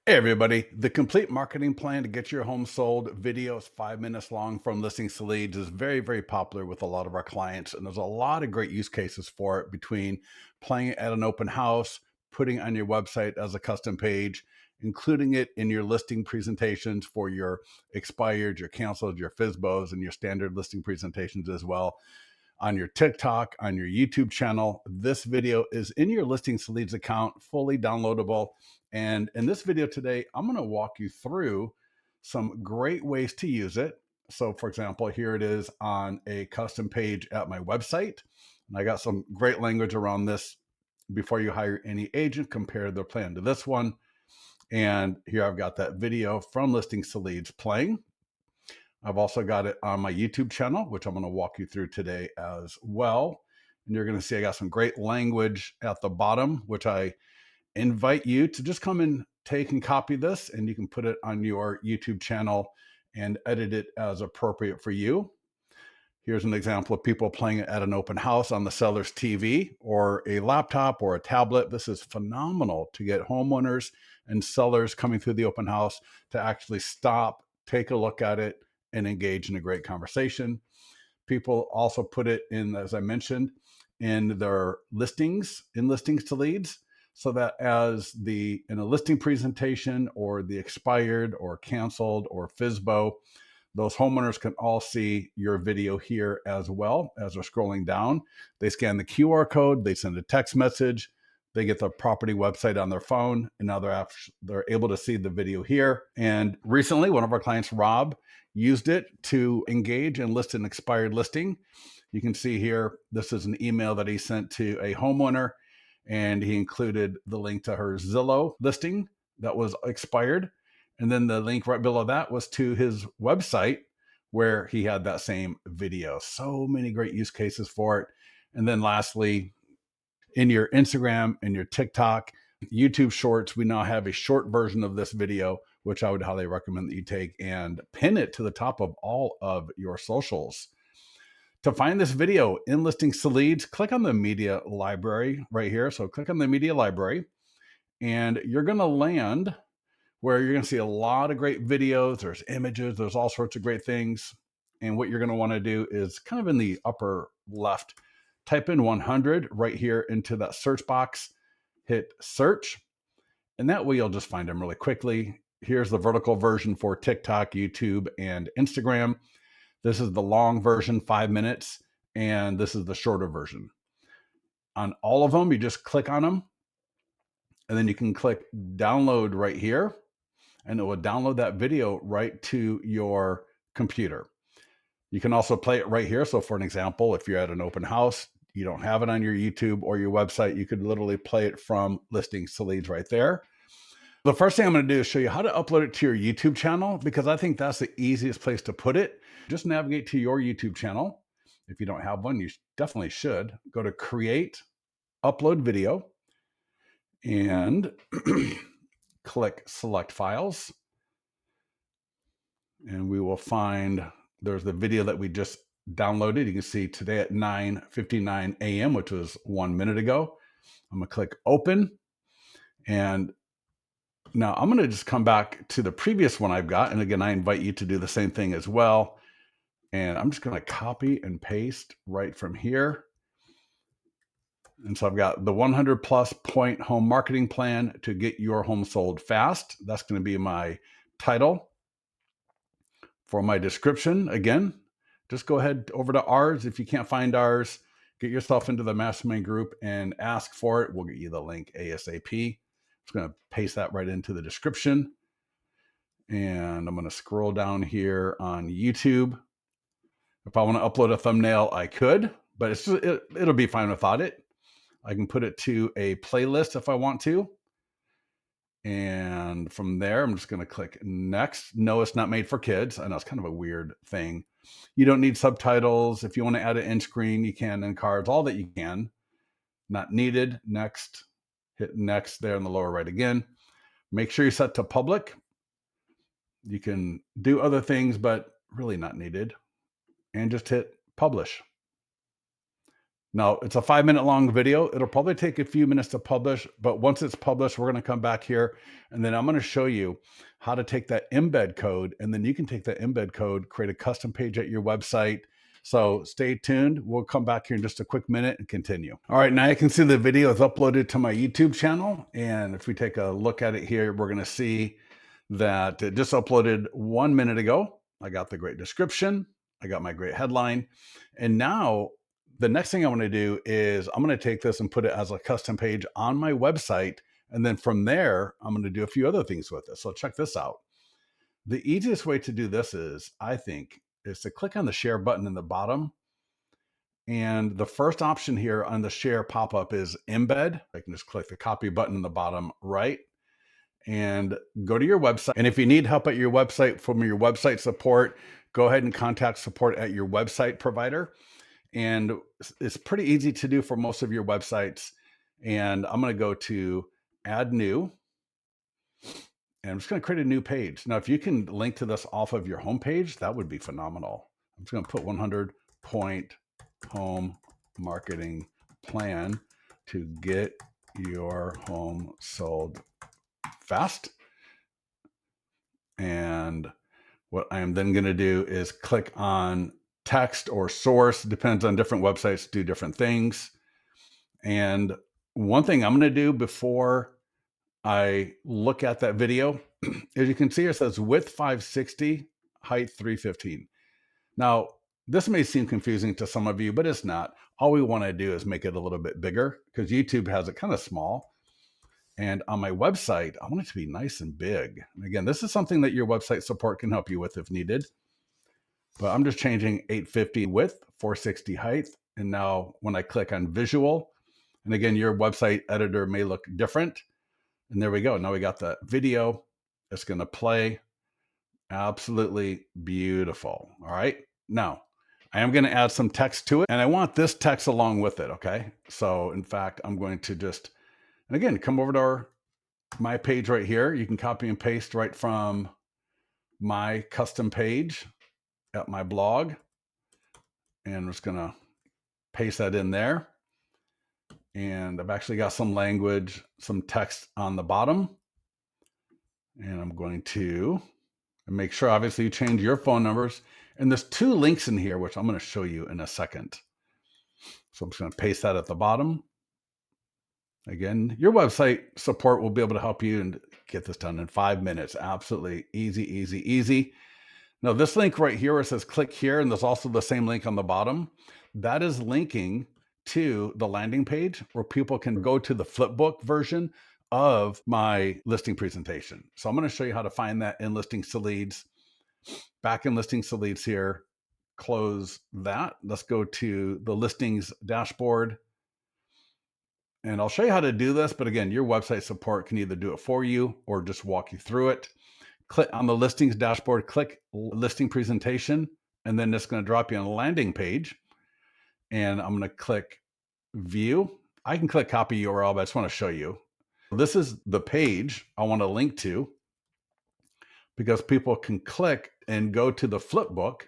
Hey everybody, the complete marketing plan to get your home sold video is 5 minutes long from listings to leads is very popular with a lot of our clients. And there's a lot of great use cases for it between playing it at an open house, putting it on your website as a custom page, including it in your listing presentations for your expired, your canceled, your FSBOs, and your standard listing presentations as well on your TikTok, on your YouTube channel. This video is in your Listings to Leads account, fully downloadable. And in this video today, I'm going to walk you through some great ways to use it. So for example, here it is on a custom page at my website. And I got some great language around this. Before you hire any agent, compare their plan to this one. And here I've got that video from Listings to Leads playing. I've also got it on my YouTube channel, which I'm going to walk you through today as well. And you're going to see I got some great language at the bottom, which I invite you to just come and take and copy this, and you can put it on your YouTube channel and edit it as appropriate for you. Here's an example of people playing it at an open house on the seller's TV or a laptop or a tablet. This is phenomenal to get homeowners and sellers coming through the open house to actually stop, take a look at it, and engage in a great conversation. People also put it in, as I mentioned, in their listings, in listings to leads, so that in a listing presentation or the expired or canceled or FSBO, those homeowners can all see your video here as well as they're scrolling down. They scan the QR code, they send a text message, they get the property website on their phone, and now they're able to see the video here. And recently, one of our clients, Rob, used it to engage and list an expired listing. You can see here, this is an email that he sent to a homeowner, and he included the link to her Zillow listing that was expired. And then the link right below that was to his website where he had that same video. So many great use cases for it. And then lastly, in your Instagram and your TikTok, YouTube Shorts, we now have a short version of this video, which I would highly recommend that you take and pin it to the top of all of your socials. To find this video in Listings to Leads, click on the media library right here. So click on the media library, and you're going to land where you're going to see a lot of great videos. There's images, there's all sorts of great things. And what you're going to want to do is kind of in the upper left, type in 100 right here into that search box, hit search, and that way you'll just find them really quickly. Here's the vertical version for TikTok, YouTube, and Instagram. This is the long version, 5 minutes, and this is the shorter version. On all of them, you just click on them, and then you can click download right here, and it will download that video right to your computer. You can also play it right here. So for an example, if you're at an open house, you don't have it on your YouTube or your website, you could literally play it from Listings to Leads right there. The first thing I'm going to do is show you how to upload it to your YouTube channel, because I think that's the easiest place to put it. Just navigate to your YouTube channel. If you don't have one, you definitely should. Go to Create, Upload Video, and click Select Files. And we will find there's the video that we just downloaded. You can see today at 9:59 a.m., which was 1 minute ago. I'm going to click Open. And now I'm going to just come back to the previous one I've got. And again, I invite you to do the same thing as well. And I'm just going to copy and paste right from here. And so I've got the 100 plus point home marketing plan to get your home sold fast. That's going to be my title. For my description, again, just go ahead over to ours. If you can't find ours, get yourself into the mastermind group and ask for it. We'll get you the link ASAP. I'm just going to paste that right into the description. And I'm going to scroll down here on YouTube. If I want to upload a thumbnail, I could, but it'll be fine without it. I can put it to a playlist if I want to. And from there, I'm just going to click next. No, it's not made for kids. I know it's kind of a weird thing. You don't need subtitles. If you want to add an end screen, you can, and cards, all that you can. Not needed. Next. Hit next there in the lower right again. Make sure you're set to public. You can do other things, but really not needed. And just hit publish. Now, it's a 5-minute long video. It'll probably take a few minutes to publish, but once it's published, we're going to come back here and then I'm going to show you how to take that embed code. And then you can take that embed code, create a custom page at your website. So stay tuned. We'll come back here in just a quick minute and continue. All right, now you can see the video is uploaded to my YouTube channel. And if we take a look at it here, we're going to see that it just uploaded 1 minute ago. I got the great description. I got my great headline. And now the next thing I want to do is I'm going to take this and put it as a custom page on my website. And then from there, I'm going to do a few other things with it. So check this out. The easiest way to do this is, I think, is to click on the share button in the bottom. And the first option here on the share pop-up is embed. I can just click the copy button in the bottom right and go to your website. And if you need help at your website from your website support, go ahead and contact support at your website provider. And it's pretty easy to do for most of your websites. And I'm going to go to add new. And I'm just going to create a new page. Now, if you can link to this off of your homepage, that would be phenomenal. I'm just going to put 100-point home marketing plan to get your home sold fast. And what I am then going to do is click on text or source. Depends on different websites, do different things. And one thing I'm going to do before I look at that video, as you can see, it says width 560, height 315. Now, this may seem confusing to some of you, but it's not. All we want to do is make it a little bit bigger because YouTube has it kind of small. And on my website, I want it to be nice and big. And again, this is something that your website support can help you with if needed. But I'm just changing 850 width, 460 height. And now when I click on visual, and again, your website editor may look different. And there we go. Now we got the video. It's going to play. Absolutely beautiful. All right. Now, I am going to add some text to it. And I want this text along with it. Okay. So in fact, I'm going to just, and again, come over to my page right here. You can copy and paste right from my custom page at my blog. And I'm just going to paste that in there. And I've actually got some language, some text on the bottom. And I'm going to make sure, obviously, you change your phone numbers. And there's 2 links in here, which I'm going to show you in a second. So I'm just going to paste that at the bottom. Again, your website support will be able to help you and get this done in 5 minutes. Absolutely easy, easy, easy. Now, this link right here where it says click here, and there's also the same link on the bottom. That is linking to the landing page where people can go to the flipbook version of my listing presentation. So I'm going to show you how to find that in Listings to Leads. Back in Listings to Leads here, close that. Let's go to the listings dashboard. And I'll show you how to do this. But again, your website support can either do it for you or just walk you through it. Click on the listings dashboard, click listing presentation, and then it's going to drop you on a landing page. And I'm going to click view. I can click copy URL, but I just want to show you. This is the page I want to link to because people can click and go to the flipbook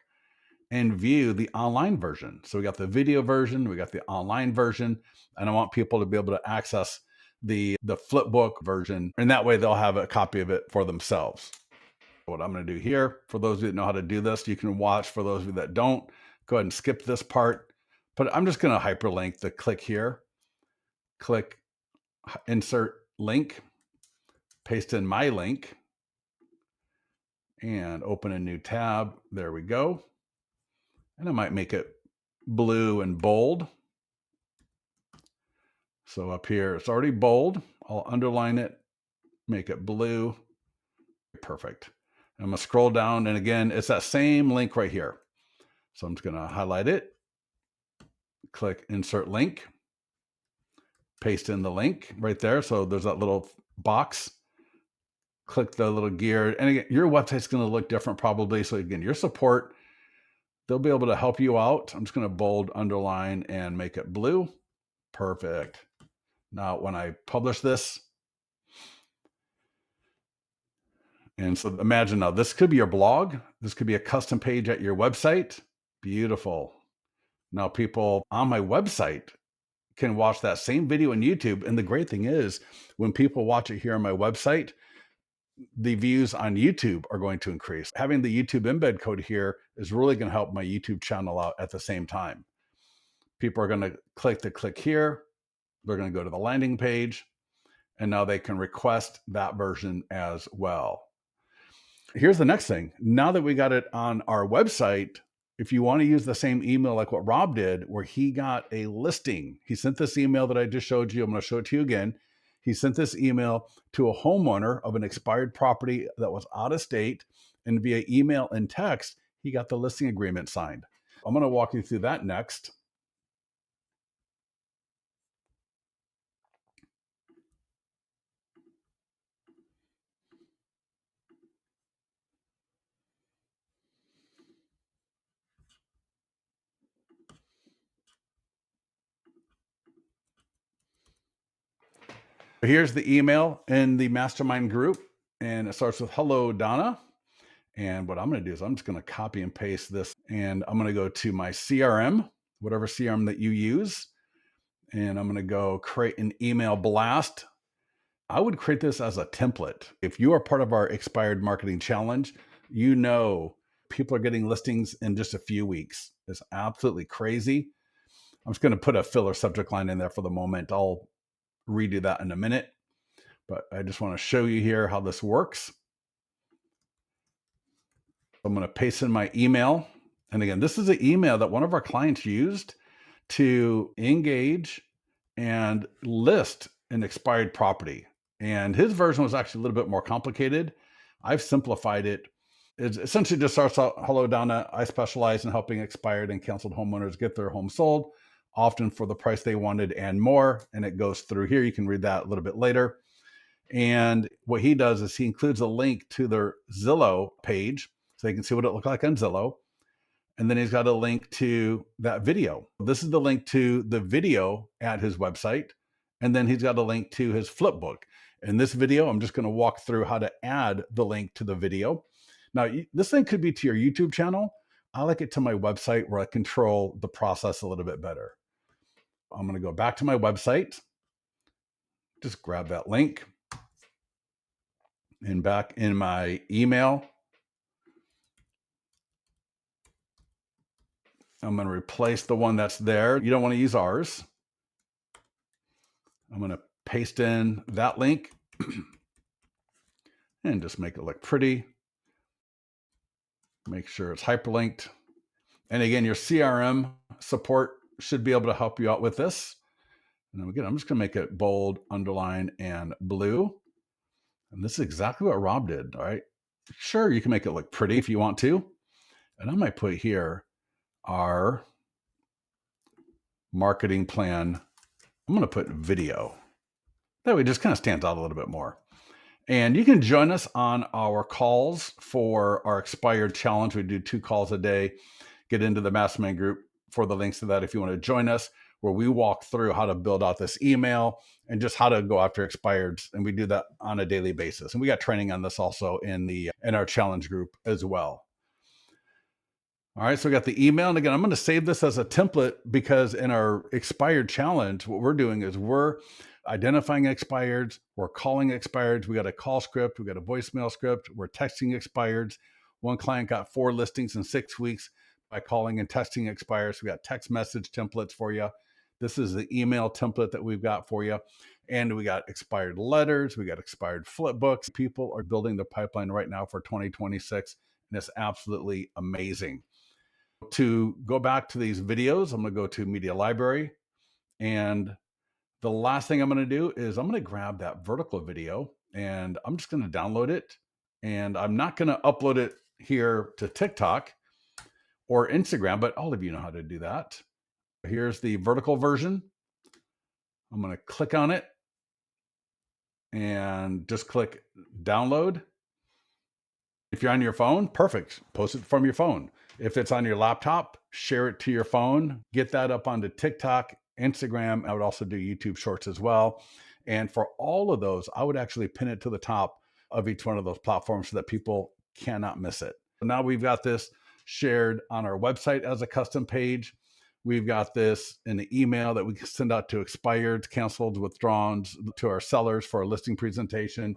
and view the online version. So we got the video version, we got the online version, and I want people to be able to access the flipbook version. And that way they'll have a copy of it for themselves. What I'm going to do here, for those of you that know how to do this, you can watch. For those of you that don't, go ahead and skip this part. But I'm just going to hyperlink the click here. Click insert link, paste in my link, and open a new tab. There we go. And I might make it blue and bold. So up here, it's already bold. I'll underline it, make it blue. Perfect. I'm going to scroll down, and again, it's that same link right here. So I'm just going to highlight it, click insert link, paste in the link right there. So there's that little box. Click the little gear. And again, your website's going to look different probably. So again, your support, they'll be able to help you out. I'm just going to bold, underline, and make it blue. Perfect. Now, when I publish this, and so imagine now, this could be your blog. This could be a custom page at your website. Beautiful. Now people on my website can watch that same video on YouTube. And the great thing is, when people watch it here on my website, the views on YouTube are going to increase. Having the YouTube embed code here is really going to help my YouTube channel out at the same time. People are going to click here. They're going to go to the landing page, and now they can request that version as well. Here's the next thing. Now that we got it on our website, if you want to use the same email like what Rob did, where he got a listing, he sent this email that I just showed you. I'm going to show it to you again. He sent this email to a homeowner of an expired property that was out of state, and via email and text, he got the listing agreement signed. I'm going to walk you through that next. Here's the email in the mastermind group, and it starts with "Hello, Donna." And what I'm going to do is I'm just going to copy and paste this, and I'm going to go to my CRM, whatever CRM that you use, and I'm going to go create an email blast. I would create this as a template. If you are part of our expired marketing challenge, you know people are getting listings in just a few weeks. It's absolutely crazy. I'm just going to put a filler subject line in there for the moment. I'll redo that in a minute, but I just want to show you here how this works. I'm going to paste in my email. And again, this is an email that one of our clients used to engage and list an expired property. And his version was actually a little bit more complicated. I've simplified it. It essentially just starts out, "Hello, Donna. I specialize in helping expired and canceled homeowners get their home sold, often for the price they wanted and more." And it goes through here. You can read that a little bit later. And what he does is he includes a link to their Zillow page so you can see what it looked like on Zillow. And then he's got a link to that video. This is the link to the video at his website. And then he's got a link to his flipbook. In this video, I'm just going to walk through how to add the link to the video. Now, this thing could be to your YouTube channel. I like it to my website where I control the process a little bit better. I'm going to go back to my website. Just grab that link. And back in my email, I'm going to replace the one that's there. You don't want to use ours. I'm going to paste in that link and just make it look pretty. Make sure it's hyperlinked. And again, your CRM support should be able to help you out with this. And again, I'm just going to make it bold, underline, and blue. And this is exactly what Rob did. All right. Sure, you can make it look pretty if you want to. And I might put here our marketing plan. I'm going to put video. That way it just kind of stands out a little bit more. And you can join us on our calls for our expired challenge. We do 2 calls a day. Get into the mastermind group for the links to that if you want to join us, where we walk through how to build out this email and just how to go after expireds. And we do that on a daily basis. And we got training on this also in our challenge group as well. All right, so we got the email. And again, I'm going to save this as a template because in our expired challenge, what we're doing is we're identifying expireds, we're calling expireds. We got a call script, we got a voicemail script, we're texting expireds. One client got 4 listings in 6 weeks by calling and texting expireds. We got text message templates for you. This is the email template that we've got for you. And we got expired letters, we got expired flipbooks. People are building the pipeline right now for 2026, and it's absolutely amazing. To go back to these videos, I'm going to go to Media Library, and the last thing I'm going to do is I'm going to grab that vertical video and I'm just going to download it. And I'm not going to upload it here to TikTok or Instagram, but all of you know how to do that. Here's the vertical version. I'm going to click on it and just click download. If you're on your phone, perfect. Post it from your phone. If it's on your laptop, share it to your phone. Get that up onto TikTok, Instagram. I would also do YouTube Shorts as well. And for all of those, I would actually pin it to the top of each one of those platforms so that people cannot miss it. So now we've got this shared on our website as a custom page. We've got this in the email that we can send out to expired, canceled, withdrawns to our sellers for a listing presentation.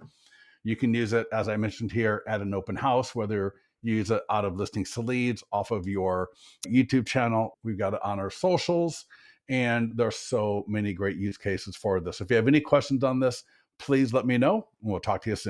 You can use it, as I mentioned here, at an open house, whether you use it out of listing leads off of your YouTube channel. We've got it on our socials, and there's so many great use cases for this. If you have any questions on this, please let me know, and we'll talk to you soon.